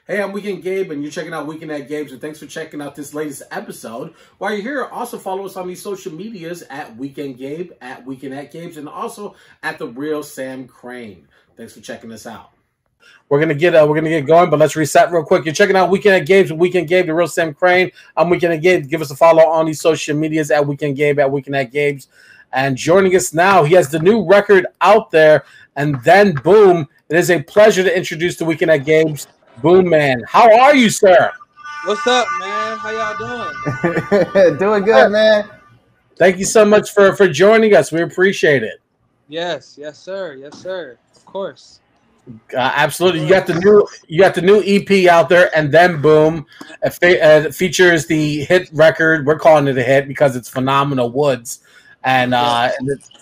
Hey, I'm Weekend Gabe, and you're checking out Weekend at Gabe's, and thanks for checking out this latest episode. While you're here, also follow us on these social medias at Weekend Gabe, at Weekend at Gabe's, and also at The Real Sam Crane. Thanks for checking us out. We're gonna get going, but let's reset real quick. You're checking out Weekend at Gabe's with Weekend Gabe, The Real Sam Crane. I'm Weekend at Gabe. Give us a follow on these social medias at Weekend Gabe, at Weekend at Gabe's. And joining us now, he has the new record out there, and then boom, it is a pleasure to introduce the Weekend at Gabe's Booman. How are you, sir? What's up, man? How y'all doing? Doing good, man. Thank you so much for joining us. We appreciate it. Yes, sir. Of course. Absolutely. You got the new EP out there, and then boom, it features the hit record. We're calling it a hit because it's Phenomenal Woods, and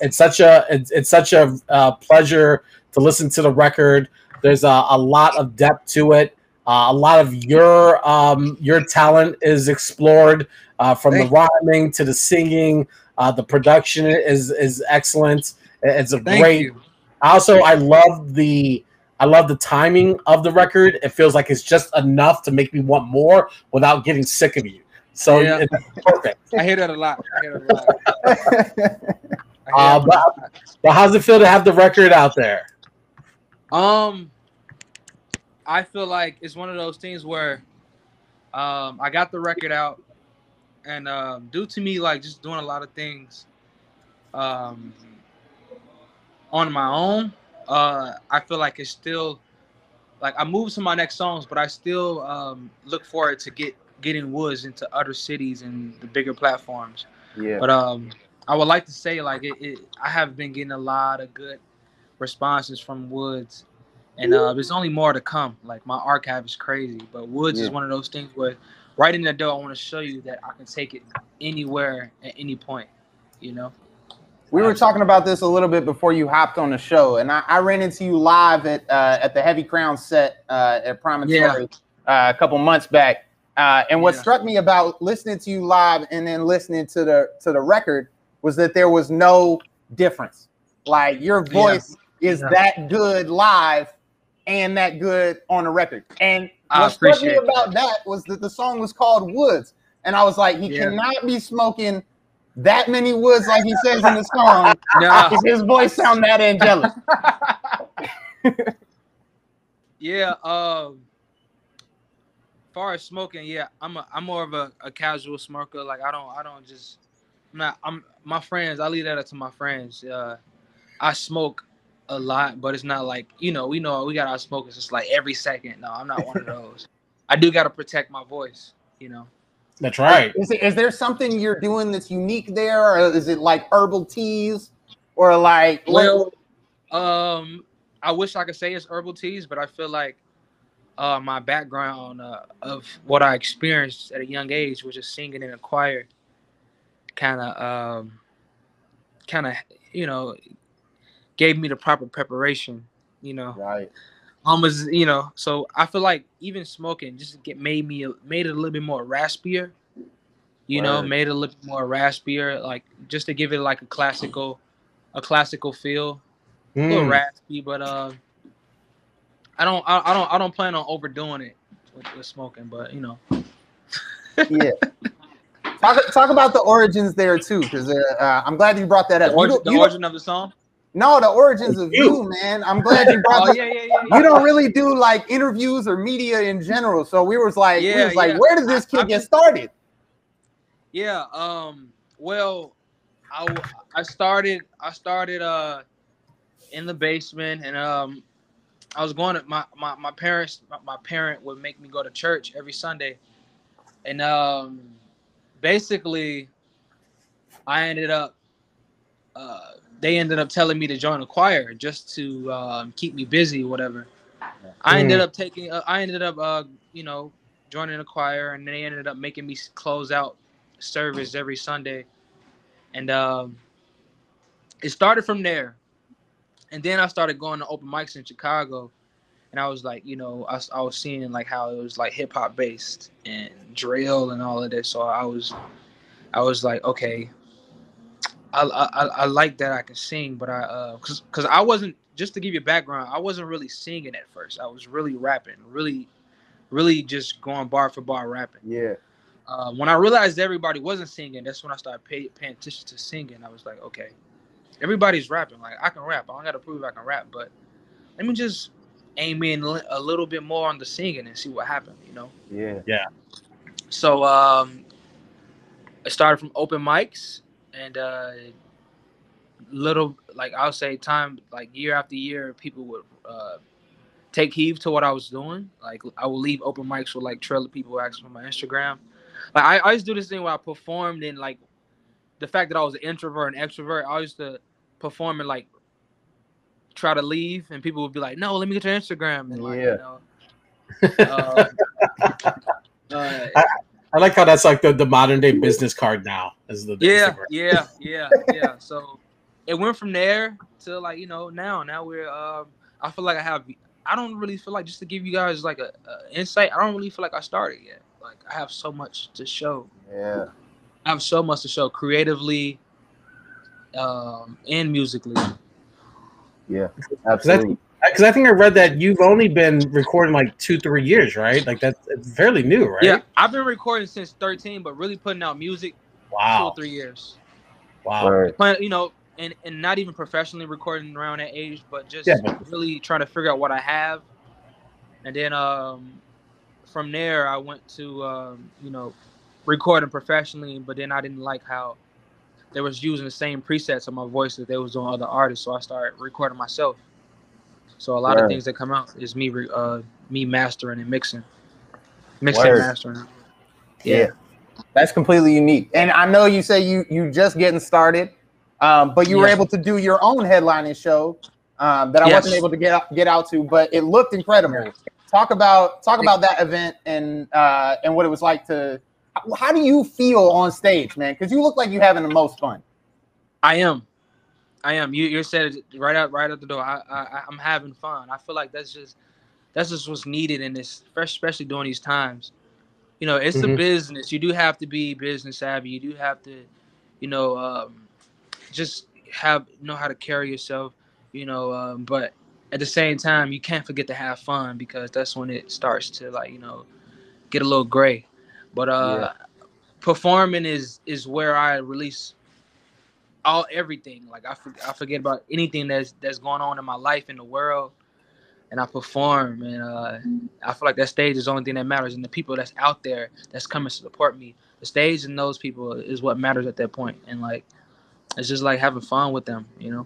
it's such a pleasure to listen to the record. There's a lot of depth to it. A lot of your talent is explored, from the rhyming to the singing. The production is excellent. It's a great. Also, I love the timing of the record. It feels like it's just enough to make me want more without getting sick of you. So it's perfect. I hear that a lot. But how's it feel to have the record out there? I feel like it's one of those things where I got the record out, and due to me like just doing a lot of things on my own, I feel like it's still like I moved to my next songs, but I still look forward to getting Woods into other cities and the bigger platforms. Yeah. But I would like to say like I have been getting a lot of good responses from Woods. And there's only more to come. Like, my archive is crazy. But Woods is one of those things where right in the door, I want to show you that I can take it anywhere at any point, you know? We were talking about this a little bit before you hopped on the show. And I ran into you live at the Heavy Crown set at Promontory a couple months back. And what struck me about listening to you live and then listening to the record was that there was no difference. Like, your voice is that good live and that good on the record. And what struck me about that was that the song was called Woods. And I was like, he cannot be smoking that many woods like he says in the song. Because his voice sound that angelic. As far as smoking, I'm more of a casual smoker. Like my friends, I leave that up to my friends. I smoke a lot, but it's not like, we know we got our smokers. It's like every second. No, I'm not one of those. I do got to protect my voice, That's right. Is there something you're doing that's unique there, or is it like herbal teas, or like? Well, I wish I could say it's herbal teas, but I feel like my background of what I experienced at a young age, which is singing in a choir, kind of gave me the proper preparation, Right. Almost, so I feel like even smoking just made it a little bit more raspier, made it a little bit more raspier, like just to give it like a classical feel, a little raspy, but I don't plan on overdoing it with smoking, but Talk about the origins there too, because I'm glad you brought that up. The origin of the song. No, the origins of you, man. I'm glad you brought that. You don't really do like interviews or media in general. So we was like, where did this kid get started? Yeah. Well, I started in the basement, and I was going to my parent would make me go to church every Sunday, and basically I ended up they ended up telling me to join a choir just to keep me busy or whatever. I ended up joining a choir, and they ended up making me close out service every Sunday. And it started from there. And then I started going to open mics in Chicago. And I was like, I was seeing like how it was like hip hop based and drill and all of this. So I was like, okay, I like that I can sing, but because I wasn't, just to give you background, I wasn't really singing at first. I was really rapping, really really just going bar for bar rapping. Yeah. When I realized everybody wasn't singing, that's when I started paying attention to singing. I was like, okay, everybody's rapping. Like, I can rap. I don't got to prove I can rap, but let me just aim in a little bit more on the singing and see what happened, you know? Yeah. Yeah. So I started from open mics and little, like I'll say time, like year after year, people would take heed to what I was doing. Like I would leave open mics with like trailer people asking for my Instagram. Like I used to do this thing where I performed in like the fact that I was an introvert and extrovert. I used to perform and like try to leave, and people would be like, "No, let me get your Instagram." And like, you know, I like how that's like the modern day business card now. Is the Instagram. Yeah. So it went from there to like, you know, now we're I feel like I don't really feel like, just to give you guys like a insight, I don't really feel like I started yet. Like I have so much to show. Yeah. I have so much to show creatively and musically. Yeah, absolutely. Because I think I read that you've only been recording like 2-3 years, right? Like it's fairly new, right? Yeah, I've been recording since 13, but really putting out music 2 or 3 years. Wow. Right. You know, and not even professionally recording around that age, but just really trying to figure out what I have. And then from there, I went to, you know, recording professionally, but then I didn't like how they was using the same presets of my voice that they was doing other artists, so I started recording myself. So a lot of things that come out is me mastering and mixing, mastering. Yeah, that's completely unique. And I know you say you just getting started, but you were able to do your own headlining show that I wasn't able to get out to, but it looked incredible. Yeah. Talk about that event and what it was like to. How do you feel on stage, man? Because you look like you're having the most fun. I am. You said it right out the door. I'm having fun. I feel like that's just what's needed in this, especially during these times. You know, it's a business. You do have to be business savvy. You do have to, you know, just know how to carry yourself. You know, but at the same time, you can't forget to have fun, because that's when it starts to, like, you know, get a little gray. But performing is where I release everything. Like I forget about anything that's going on in my life, in the world, and I perform. And I feel like that stage is the only thing that matters, and the people that's out there that's coming to support me, the stage and those people is what matters at that point. And like, it's just like having fun with them, you know.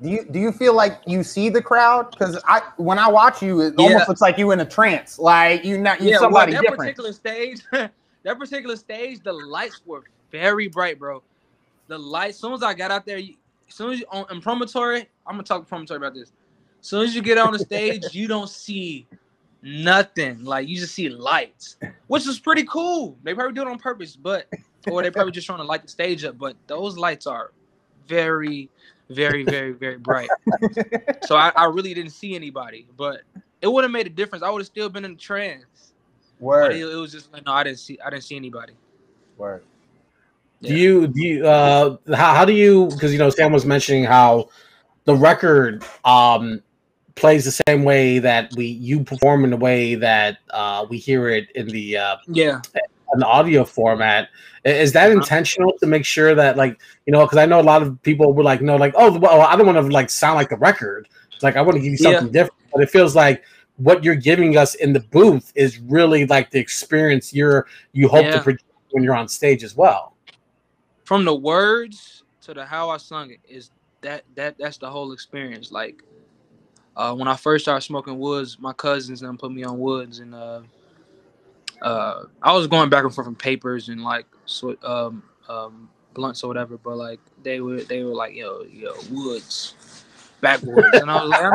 Do you feel like you see the crowd? Because when I watch you, it almost looks like you in a trance. Like you're somebody that different. That particular stage, the lights were very bright, bro. The lights. As soon as I got out there, in promontory, I'm gonna talk promontory about this. As soon as you get on the stage, you don't see nothing. Like, you just see lights, which is pretty cool. They probably do it on purpose, or they probably just trying to light the stage up. But those lights are very, very, very, very bright. So I really didn't see anybody, but it would have made a difference. I would have still been in trance. Word. But it was just like, no, I didn't see anybody. Word. Yeah. Do you how do you, because, you know, Sam was mentioning how the record plays the same way that you perform, in the way that we hear it in the an audio format. Is that intentional to make sure that, like, you know, because I know a lot of people were like, no, like, oh, well, I don't want to like sound like the record. It's like, I want to give you something different. But it feels like what you're giving us in the booth is really like the experience you hope to project when you're on stage as well. From the words to the how I sung it, is that's the whole experience. Like, when I first started smoking woods, my cousins and put me on woods, and I was going back and forth from papers and like blunts or whatever, but like they were like, yo, woods, backwoods, and I was like, I'm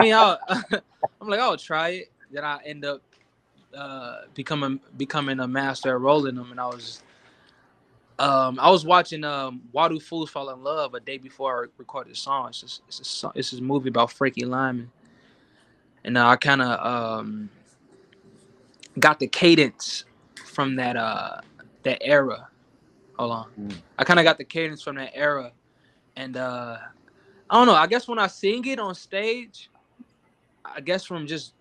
like, I'll try it. Then I end up becoming a master at rolling them, and I was watching Why Do Fools Fall in Love a day before I recorded the song. It's this movie about Frankie Lyman, and I kind of got the cadence from that era. Hold on, I kind of got the cadence from that era, and I don't know. I guess when I sing it on stage, I guess from just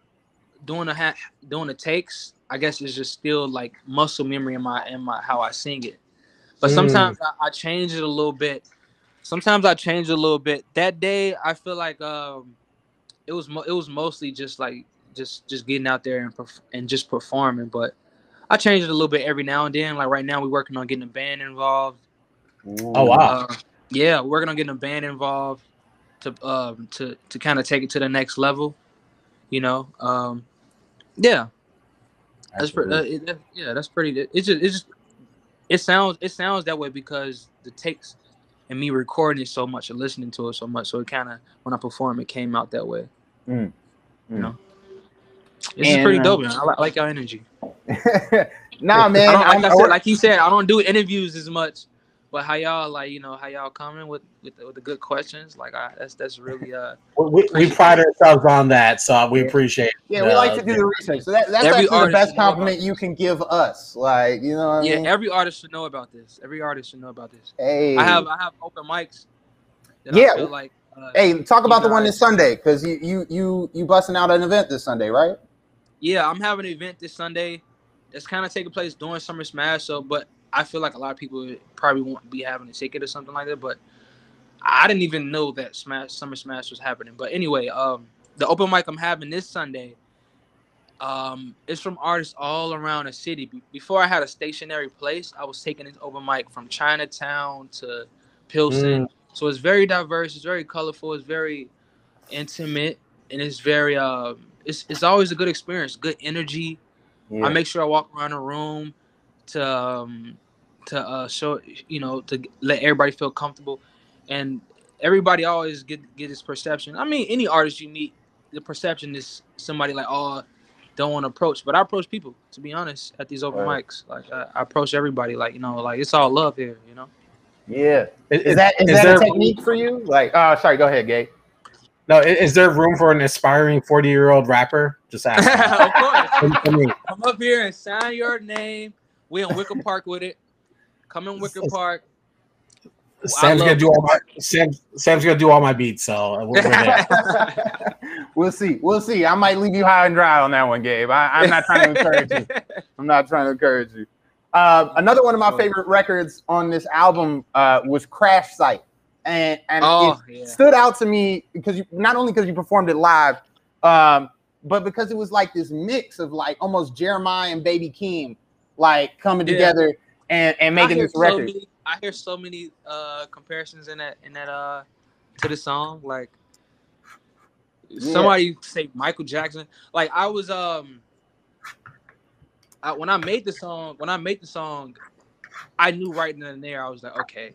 doing the takes, I guess it's just still like muscle memory in my how I sing it. But sometimes I change it a little bit. Sometimes I change it a little bit. That day I feel like it was mostly just like just getting out there and just performing. But I change it a little bit every now and then. Like right now we're working on getting a band involved. Oh wow. Yeah, we're working on getting a band involved to kind of take it to the next level. You know, yeah, that's that's pretty. It sounds that way because the takes and me recording it so much and listening to it so much, so it kind of when I perform it came out that way. You know, this is pretty dope, man. I like your energy. Nah, man. Like he said, I don't do interviews as much. But how y'all how y'all coming with the good questions? Like that's really we pride ourselves on that, so we appreciate. Yeah, we like to do the research. So that's actually the best compliment you can give us. Like what I mean? Every artist should know about this. Every artist should know about this. Hey, I have open mics. I feel like. Hey, talk about the one this Sunday because you busting out an event this Sunday, right? Yeah, I'm having an event this Sunday. It's kind of taking place during Summer Smash, but I feel like a lot of people probably won't be having a ticket or something like that. But I didn't even know that Summer Smash was happening. But anyway, the open mic I'm having this Sunday, it's from artists all around the city. Before I had a stationary place, I was taking this open mic from Chinatown to Pilsen. So it's very diverse. It's very colorful. It's very intimate, and it's very it's always a good experience. Good energy. I make sure I walk around the room to show to let everybody feel comfortable, and everybody always get this perception. I mean, any artist you meet, the perception is somebody like, oh, don't want to approach, but I approach people, to be honest, at these open mics. Like I approach everybody, like like it's all love here, Yeah. Is that a technique for you? Like, sorry, go ahead, Gabe. No, is there room for an aspiring 40-year-old rapper? Just ask. Of course. Come up here and sign your name. We in Wicker Park with it. Come in Wicker Park. Sam's gonna do all my beats, so we're there. We'll see. I might leave you high and dry on that one, Gabe. I'm not trying to encourage you. Another one of my favorite records on this album was Crash Site. And it stood out to me because not only because you performed it live, but because it was like this mix of like almost Jeremiah and Baby Keem like coming together and making this record. I hear so many comparisons in that to the song. Like somebody say Michael Jackson. Like I was when I made the song, I knew right then and there I was like, okay,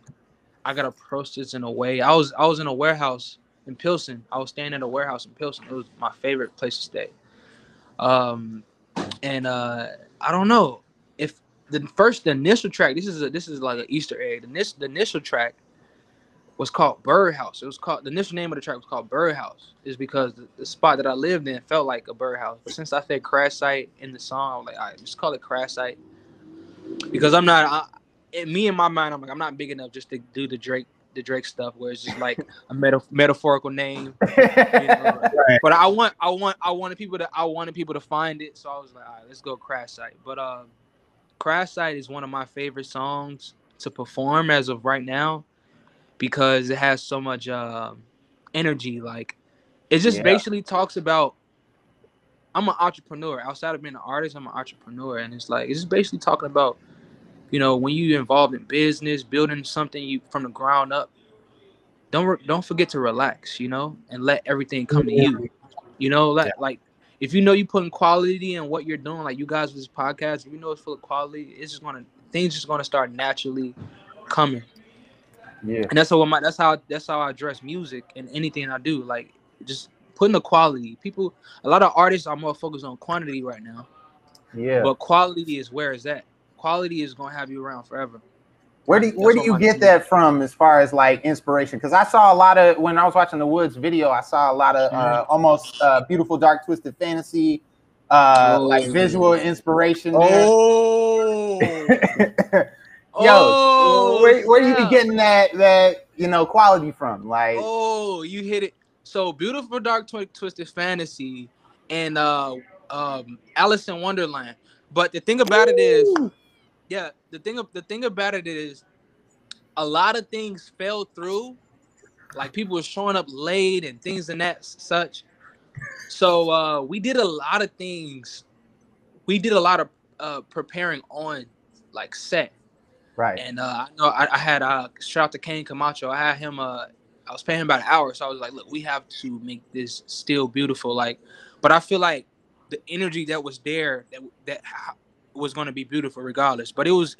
I gotta approach this in a way. I was in a warehouse in Pilsen. I was staying in a warehouse in Pilsen. It was my favorite place to stay. And I don't know if the initial track. This is like an Easter egg. The initial track was called Birdhouse. The initial name of the track was called Birdhouse. Is because the spot that I lived in felt like a birdhouse. But since I said Crash Site in the song, I was like, all right, just call it Crash Site. Because I'm not. Me in my mind, I'm like, I'm not big enough just to do the Drake stuff where it's just like a metaphorical name. Right. But I wanted people to find it, so I was like, all right, let's go Crash Site. But Crash Site is one of my favorite songs to perform as of right now because it has so much energy. Like it just basically talks about I'm an entrepreneur. Outside of being an artist, I'm an entrepreneur, and it's just basically talking about when you're involved in business, building something from the ground up, don't forget to relax, and let everything come to you. Like if you're putting quality in what you're doing, like you guys with this podcast, if it's full of quality, things just gonna start naturally coming. Yeah. And that's how I address music and anything I do. Like just putting the quality. A lot of artists are more focused on quantity right now. Yeah. But quality is where it's at. Quality is gonna have you around forever. Where do you get that from as far as like inspiration? Because I saw a lot of when I was watching the Woods video, I saw a lot of almost beautiful dark twisted fantasy, like visual inspiration. Yo, where you be getting that quality from? Like, you hit it. So beautiful dark twisted fantasy and Alice in Wonderland. But the thing about it is, yeah, the thing about it is, a lot of things fell through. Like people were showing up late and things and that such. So we did a lot of things. We did a lot of preparing on like set. Right. And I know I had shout out to Kane Camacho. I had him. I was paying him about an hour, so I was like, "Look, we have to make this still beautiful." Like, but I feel like the energy that was there that was going to be beautiful regardless. But it was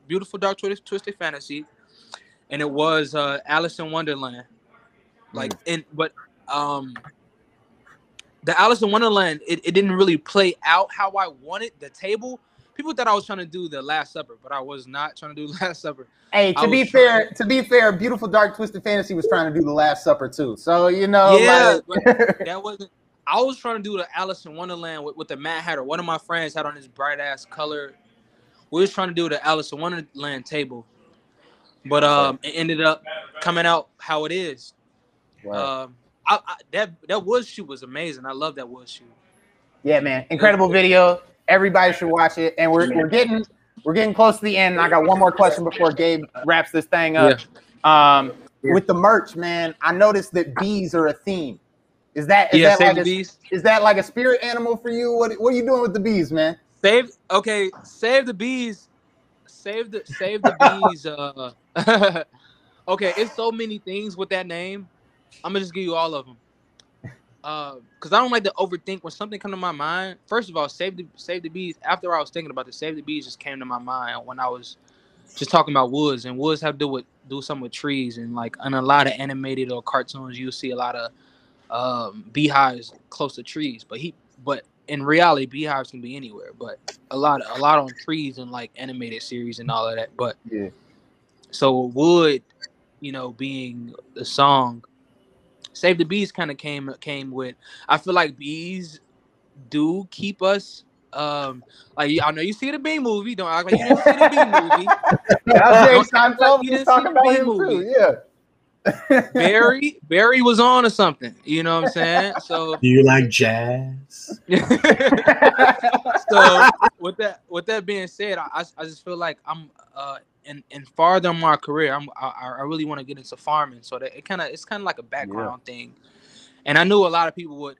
beautiful Dark Twisted Fantasy, and it was Alice in Wonderland. Like, the Alice in Wonderland, it didn't really play out how I wanted. The table, people thought I was trying to do the Last Supper, but I was not trying to do Last Supper. Hey, to be fair, Beautiful Dark Twisted Fantasy was trying to do the Last Supper too. So yeah, but that wasn't. I was trying to do the Alice in Wonderland with the Mad Hatter. One of my friends had on this bright ass color. We was trying to do the Alice in Wonderland table, but it ended up coming out how it is. Right. That wood shoot was amazing. I love that wood shoot. Yeah, man, incredible video. Everybody should watch it. And we're getting close to the end. And I got one more question before Gabe wraps this thing up. Yeah. With the merch, man, I noticed that bees are a theme. Is that like a spirit animal for you? What are you doing with the bees, man? Save the bees. Save the bees. Okay, it's so many things with that name. I'm gonna just give you all of them, because I don't like to overthink when something comes to my mind. First of all, save the bees. After I was thinking about the Save the Bees, just came to my mind when I was just talking about woods, and woods have to do something with trees, and like in a lot of animated or cartoons, you'll see a lot of beehives close to trees. But in reality, beehives can be anywhere. But a lot on trees and like animated series and all of that. But yeah, so wood, being the song. Save the Bees kind of came with. I feel like bees do keep us. Like I know you see the Bee movie. Don't act like you didn't see the Bee movie. You didn't talk about him too. Yeah. Barry was on or something. You know what I'm saying? So do you like jazz? So with that being said, I just feel like I'm and farther in my career, I really want to get into farming, so that it's kind of like a background thing. And I knew a lot of people would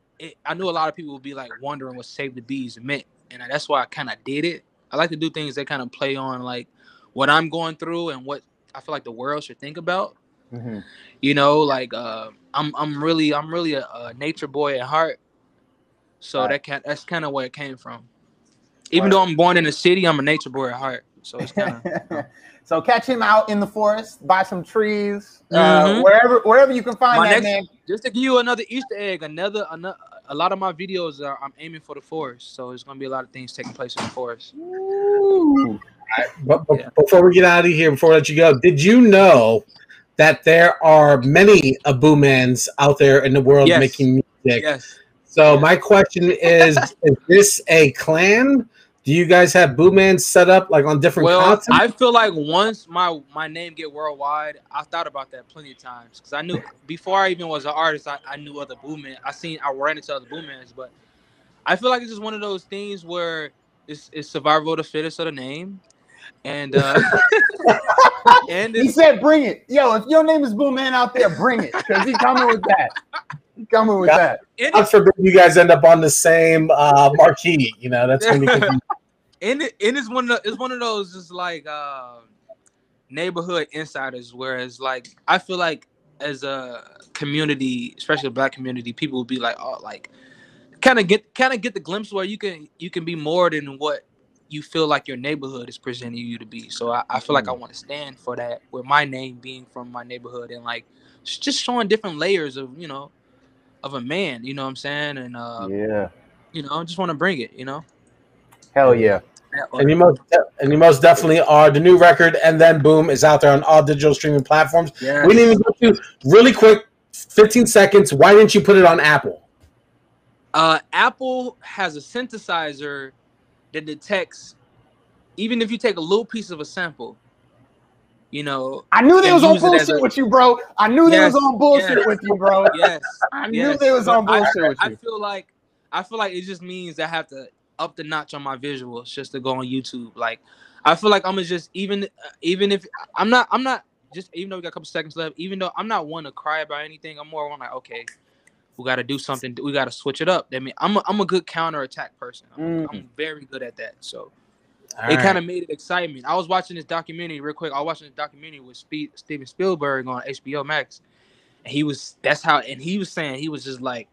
be like wondering what Save the Bees meant, and that's why I kind of did it. I like to do things that kind of play on like what I'm going through and what I feel like the world should think about. Mm-hmm. Like I'm really a nature boy at heart, so that's kind of where it came from. Even though I'm born in the city, I'm a nature boy at heart. So it's kind of. So catch him out in the forest, buy some trees, wherever you can find that man. Just to give you another Easter egg, a lot of my videos I'm aiming for the forest, so there's gonna be a lot of things taking place in the forest. Ooh. But before we get out of here, before I let you go, did you know that there are many Boomans out there in the world making music? Yes. So my question is this a clan? Do you guys have Boomans set up like on different continents? I feel like once my name get worldwide, I thought about that plenty of times because I knew before I even was an artist, I knew other Booman. I ran into other Boomans, but I feel like it's just one of those things where it's survival of the fittest of the name, and he said, "Bring it, yo! If your name is Booman out there, bring it because he's coming with that." Coming with that. God forbid you guys end up on the same marquee. That's gonna be confusing. It's one of those just like neighborhood insiders. Whereas like I feel like as a community, especially a Black community, people will be like, oh, like kind of get the glimpse where you can be more than what you feel like your neighborhood is presenting you to be. So I feel like I want to stand for that, with my name being from my neighborhood and like just showing different layers of of a man, you know what I'm saying? And just want to bring it, Hell yeah. And you most definitely are. The new record, And Then Boom, is out there on all digital streaming platforms. Yes. We didn't even go through really quick, 15 seconds. Why didn't you put it on Apple? Apple has a synthesizer that detects, even if you take a little piece of a sample, I knew they was on bullshit with you, bro. I knew they was on bullshit with you, bro. Yes. I knew they was on bullshit with you. I feel like it just means I have to up the notch on my visuals just to go on YouTube. Like, I feel like I'm gonna just even if I'm not just, even though we got a couple seconds left, even though I'm not one to cry about anything, I'm more one like, okay, we got to do something. We got to switch it up. I mean, I'm a good counterattack person. I'm very good at that. So it kind of made it excitement. I was watching this documentary real quick. I was watching this documentary with Steven Spielberg on HBO Max, and he was saying, he was just like,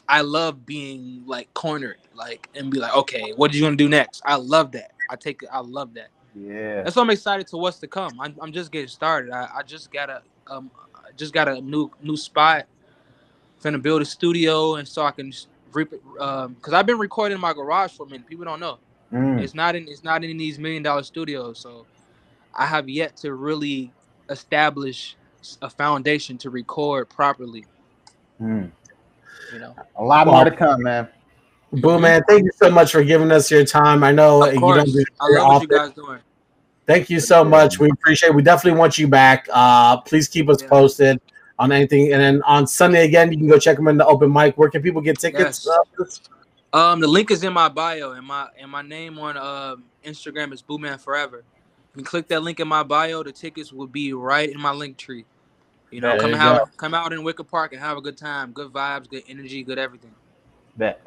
I love being like cornered, like, and be like, okay, what are you gonna do next? I love that. I love that. Yeah. That's why I'm excited to what's to come. I'm just getting started. I just got a new spot. Finna build a studio, and so I can because I've been recording in my garage for a minute. People don't know. It's not in these $1 million studios. So I have yet to really establish a foundation to record properly. You know, a lot more to come, man. Boom, man, thank you so much for giving us your time. I know you don't do I love what you guys doing. Thank you so much. We appreciate it. We definitely want you back. Please keep us posted on anything. And then on Sunday again, you can go check them in the open mic. Where can people get tickets? The link is in my bio, and my name on Instagram is Booman Forever. You can click that link in my bio. The tickets will be right in my link tree. You know, come out in Wicker Park and have a good time. Good vibes, good energy, good everything.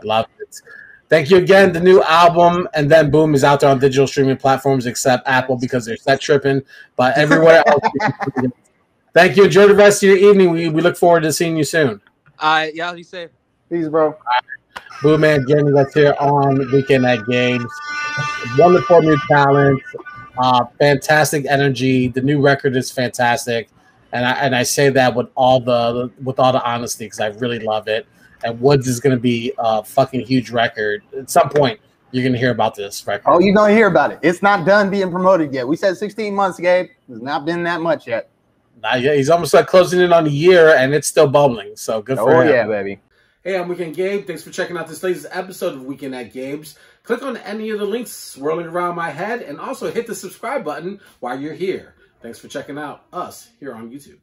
Love it. Thank you again. The new album and then Boom is out there on digital streaming platforms except Apple because they're set tripping. But everywhere else. Thank you. Enjoy the rest of your evening. We look forward to seeing you soon. Y'all be safe. Peace, bro. Boom man getting us here on Weekend at Gabe's. Wonderful new talent. Fantastic energy. The new record is fantastic. And I say that with all the honesty because I really love it. And Woods is going to be a fucking huge record. At some point, you're going to hear about this record. Oh, you're going to hear about it. It's not done being promoted yet. We said 16 months, Gabe. It's not been that much yet. He's almost like closing in on a year, and it's still bubbling. So good for him. Oh, yeah, baby. Hey, I'm Weekend Gabe. Thanks for checking out this latest episode of Weekend at Gabe's. Click on any of the links swirling around my head, and also hit the subscribe button while you're here. Thanks for checking out us here on YouTube.